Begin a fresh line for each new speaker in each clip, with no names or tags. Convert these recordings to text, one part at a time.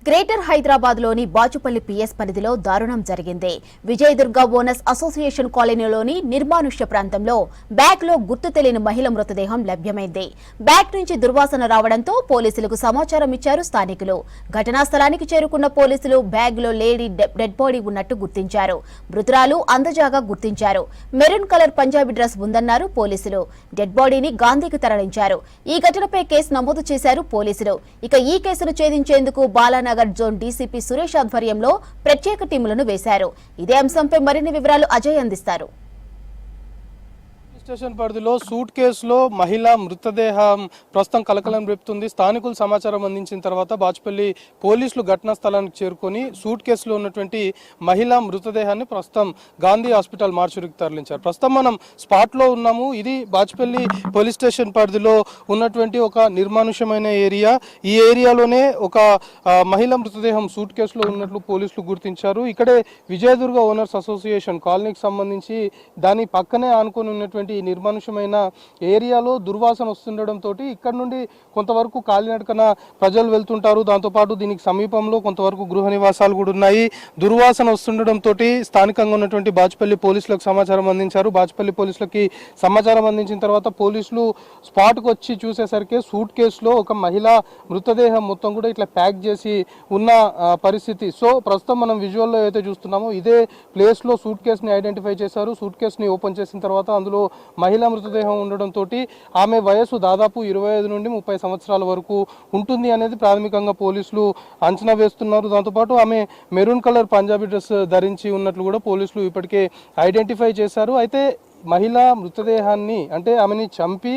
Greater Hyderabad లోని Bachupally PS పరిధిలో దారుణం జరిగింది. విజయదుర్గ ఓనర్స్ అసోసియేషన్ కాలనీలోని నిర్మానుష్య ప్రాంతంలో బ్యాగ్ లో గుర్తు తెలియని మహిళ మృతదేహం లభ్యమైంది. బ్యాగ్ నుంచి దుర్వాసన రావడంతో పోలీసులకు సమాచారం ఇచ్చారు స్థానికులు. ఘటనా స్థలానికి చేరుకున్న పోలీసులు బ్యాగ్ లో లేడీ డెడ్ బాడీ ఉన్నట్టు గుర్తించారు. మృతురాలు అందజాగా గుర్తించారు. మెరూన్ కలర్ పంజాబీ డ్రెస్ ఉందన్నారు పోలీసులు. డెడ్ బాడీని గాంధీకి తరలించారు. ఈ ఘటనపై కేసు నమోదు చేశారు పోలీసులు. ఇక ఈ కేసును ఛేదించేందుకు బాలానగర్ జోన్ డీసీపీ సురేష్ ఆధ్వర్యంలో ప్రత్యేక టీములను వేశారు. ఇదే అంశంపై మరిన్ని వివరాలు అజయ్ అందిస్తారు.
స్టేషన్ పరిధిలో సూట్ కేసులో మహిళ మృతదేహం ప్రస్తుతం కలకలం రేపుతుంది. స్థానికులు సమాచారం అందించిన తర్వాత బాచుపల్లి పోలీసులు ఘటనా స్థలానికి చేరుకొని సూట్ కేసులో ఉన్నటువంటి మహిళ మృతదేహాన్ని ప్రస్తుతం గాంధీ హాస్పిటల్ మార్చురికి తరలించారు. ప్రస్తుతం మనం స్పాట్లో ఉన్నాము. ఇది బాచుపల్లి పోలీస్ స్టేషన్ పరిధిలో ఉన్నటువంటి ఒక నిర్మానుష్యమైన ఏరియా. ఈ ఏరియాలోనే ఒక మహిళ మృతదేహం సూట్ కేసులో ఉన్నట్లు పోలీసులు గుర్తించారు. ఇక్కడే విజయదుర్గ ఓనర్స్ అసోసియేషన్ కాలనీకి సంబంధించి దాని పక్కనే ఆనుకొని ఉన్నటువంటి నిర్మానుష్యమైన ఏరియాలో దుర్వాసన వస్తుండడంతో ఇక్కడ నుండి కొంతవరకు కాలినడకన ప్రజలు వెళ్తుంటారు. దాంతోపాటు దీనికి సమీపంలో కొంతవరకు గృహ నివాసాలు కూడా ఉన్నాయి. దుర్వాసన వస్తుండడంతో స్థానికంగా ఉన్నటువంటి బాచుపల్లి పోలీసులకు సమాచారం అందించారు. బాచుపల్లి పోలీసులకి సమాచారం అందించిన తర్వాత పోలీసులు స్పాట్కి వచ్చి చూసేసరికి సూట్ కేసులో ఒక మహిళ మృతదేహం మొత్తం కూడా ఇట్లా ప్యాక్ చేసి ఉన్న పరిస్థితి. సో ప్రస్తుతం మనం విజువల్లో అయితే చూస్తున్నామో ఇదే ప్లేస్లో సూట్ కేసుని ఐడెంటిఫై చేశారు. సూట్ కేసుని ఓపెన్ చేసిన తర్వాత అందులో మహిళా మృతదేహం ఉండడంతో ఆమె వయసు దాదాపు 25 నుండి 30 సంవత్సరాల వరకు ఉంటుంది అనేది ప్రాథమికంగా పోలీసులు అంచనా వేస్తున్నారు. దాంతోపాటు ఆమె మెరూన్ కలర్ పంజాబీ డ్రెస్ ధరించి ఉన్నట్లు కూడా పోలీసులు ఇప్పటికే ఐడెంటిఫై చేశారు. అయితే మహిళా మృతదేహాన్ని అంటే ఆమెని చంపి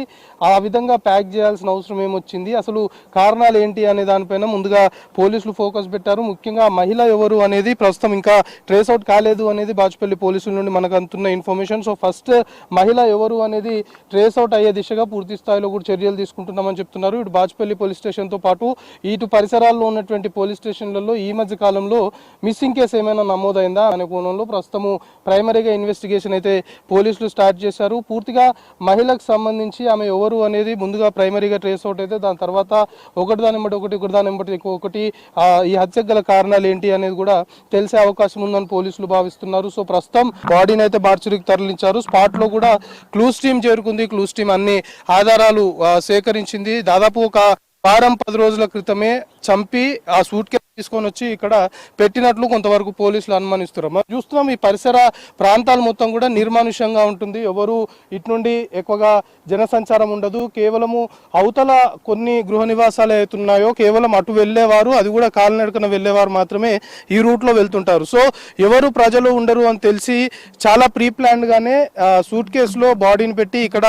ఆ విధంగా ప్యాక్ చేయాల్సిన అవసరం ఏమొచ్చింది, అసలు కారణాలు ఏంటి అనే దానిపైన ముందుగా పోలీసులు ఫోకస్ పెట్టారు. ముఖ్యంగా మహిళ ఎవరు అనేది ప్రస్తుతం ఇంకా ట్రేస్ అవుట్ కాలేదు అనేది బాచుపల్లి పోలీసుల నుండి మనకు అందుతున్న ఇన్ఫర్మేషన్. సో ఫస్ట్ మహిళ ఎవరు అనేది ట్రేస్ అవుట్ అయ్యే దిశగా పూర్తి స్థాయిలో కూడా చర్యలు తీసుకుంటున్నామని చెప్తున్నారు. ఇటు బాచుపల్లి పోలీస్ స్టేషన్తో పాటు ఇటు పరిసరాల్లో ఉన్నటువంటి పోలీస్ స్టేషన్లలో ఈ మధ్య కాలంలో మిస్సింగ్ కేసు ఏమైనా నమోదైందా అనే కోణంలో ప్రస్తుతము ప్రైమరీగా ఇన్వెస్టిగేషన్ అయితే పోలీసులు స్టార్ట్ చేశారు. పూర్తిగా మహిళకు సంబంధించి ఆమె ఎవరు అనేది ముందుగా ప్రైమరీగా ట్రేస్ అవుట్ అయితే దాని తర్వాత ఒకటి ఈ హత్యకు గల కారణాలు ఏంటి అనేది కూడా తెలిసే అవకాశం ఉందని పోలీసులు భావిస్తున్నారు. సో ప్రస్తుతం బాడీని అయితే మార్చురికి తరలించారు. స్పాట్ లో కూడా క్లూస్ టీమ్ చేరుకుంది. క్లూస్ టీమ్ అన్ని ఆధారాలు సేకరించింది. దాదాపు ఒక వారం 10 రోజుల క్రితమే చంపి ఆ సూట్ కేసు తీసుకొని వచ్చి ఇక్కడ పెట్టినట్లు కొంతవరకు పోలీసులు అనుమానిస్తున్నారు. మనం చూస్తున్నాం ఈ పరిసర ప్రాంతాలు మొత్తం కూడా నిర్మానుష్యంగా ఉంటుంది. ఎవరు ఇటు నుండి ఎక్కువగా జనసంచారం ఉండదు. కేవలము అవతల కొన్ని గృహ నివాసాలు అవుతున్నాయో కేవలం అటు వెళ్ళేవారు, అది కూడా కాలినడకన వెళ్ళేవారు మాత్రమే ఈ రూట్లో వెళ్తుంటారు. సో ఎవరు ప్రజలు ఉండరు అని తెలిసి చాలా ప్రీ ప్లాన్డ్ గానే సూట్ కేసులో బాడీని పెట్టి ఇక్కడ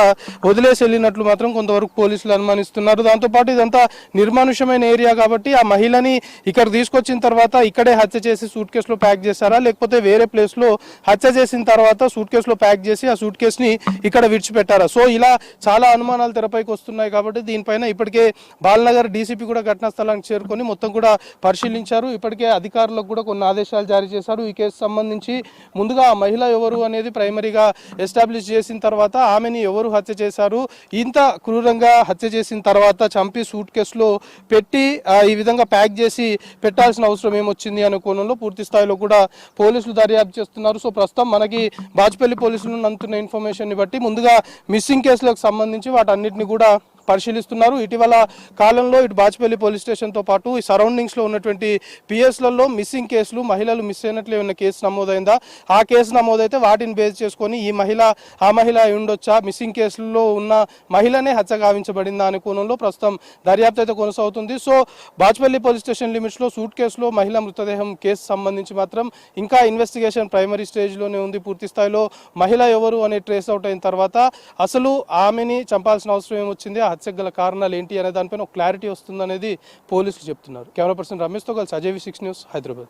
వదిలేసి వెళ్ళినట్లు మాత్రం కొంతవరకు పోలీసులు అనుమానిస్తున్నారు. దాంతోపాటు ఇదంతా నిర్మానుష్యమైన ఏరియా కాబట్టి ఆ మహిళని ఇక్కడ తీసుకొచ్చిన తర్వాత ఇక్కడే హత్య చేసి సూట్ కేసులో ప్యాక్ చేశారా, లేకపోతే వేరే ప్లేస్ లో హత్య చేసిన తర్వాత సూట్ కేసులో ప్యాక్ చేసి ఆ సూట్ కేసుని ఇక్కడ విడిచిపెట్టారా? సో ఇలా చాలా అనుమానాలు తెరపైకి వస్తున్నాయి. కాబట్టి దీనిపైన ఇప్పటికే బాలనగర్ డీసీపీ కూడా ఘటనా స్థలానికి చేరుకొని మొత్తం కూడా పరిశీలించారు. ఇప్పటికే అధికారులకు కూడా కొన్ని ఆదేశాలు జారీ చేశారు. ఈ కేసు సంబంధించి ముందుగా ఆ మహిళ ఎవరు అనేది ప్రైమరీగా ఎస్టాబ్లిష్ చేసిన తర్వాత ఆమెని ఎవరు హత్య చేశారు, ఇంత క్రూరంగా హత్య చేసిన తర్వాత చంపి సూట్ కేసులో పెట్టి ఈ విధంగా ప్యాక్ చేసి పెట్టాల్సిన అవసరం ఏమొచ్చింది అనే కోణంలో పూర్తి స్థాయిలో కూడా పోలీసులు దర్యాప్తు చేస్తున్నారు. సో ప్రస్తుతం మనకి బాచుపల్లి పోలీసులు అందుతున్న ఇన్ఫర్మేషన్ ని బట్టి ముందుగా మిస్సింగ్ కేసులకు సంబంధించి వాటన్నిటిని కూడా పరిశీలిస్తున్నారు. ఇటీవల కాలంలో ఇటు బాచుపల్లి పోలీస్ స్టేషన్తో పాటు ఈ సరౌండింగ్స్లో ఉన్నటువంటి పిఎస్లలో మిస్సింగ్ కేసులు, మహిళలు మిస్ అయినట్లు ఏమైనా కేసు నమోదైందా, ఆ కేసు నమోదైతే వాటిని బేస్ చేసుకొని ఈ మహిళ ఆ మహిళ అయి ఉండొచ్చా, మిస్సింగ్ కేసుల్లో ఉన్న మహిళనే హత్య గావించబడిందా అనే కోణంలో ప్రస్తుతం దర్యాప్తు అయితే కొనసాగుతుంది. సో బాచుపల్లి పోలీస్ స్టేషన్ లిమిట్స్లో సూట్ కేసులో మహిళా మృతదేహం కేసు సంబంధించి మాత్రం ఇంకా ఇన్వెస్టిగేషన్ ప్రైమరీ స్టేజ్లోనే ఉంది. పూర్తి స్థాయిలో మహిళ ఎవరు అనే ట్రేస్ అవుట్ అయిన తర్వాత అసలు ఆమెని చంపాల్సిన అవసరం ఏమొచ్చింది, హత్యకు గల కారణాలు ఏంటి అనే దానిపైన ఒక క్లారిటీ వస్తుందనేది పోలీసులు చెప్తున్నారు. కెమెరా పర్సన్ రమేష్తో కలిసి అజయ్ 6 న్యూస్ హైదరాబాద్.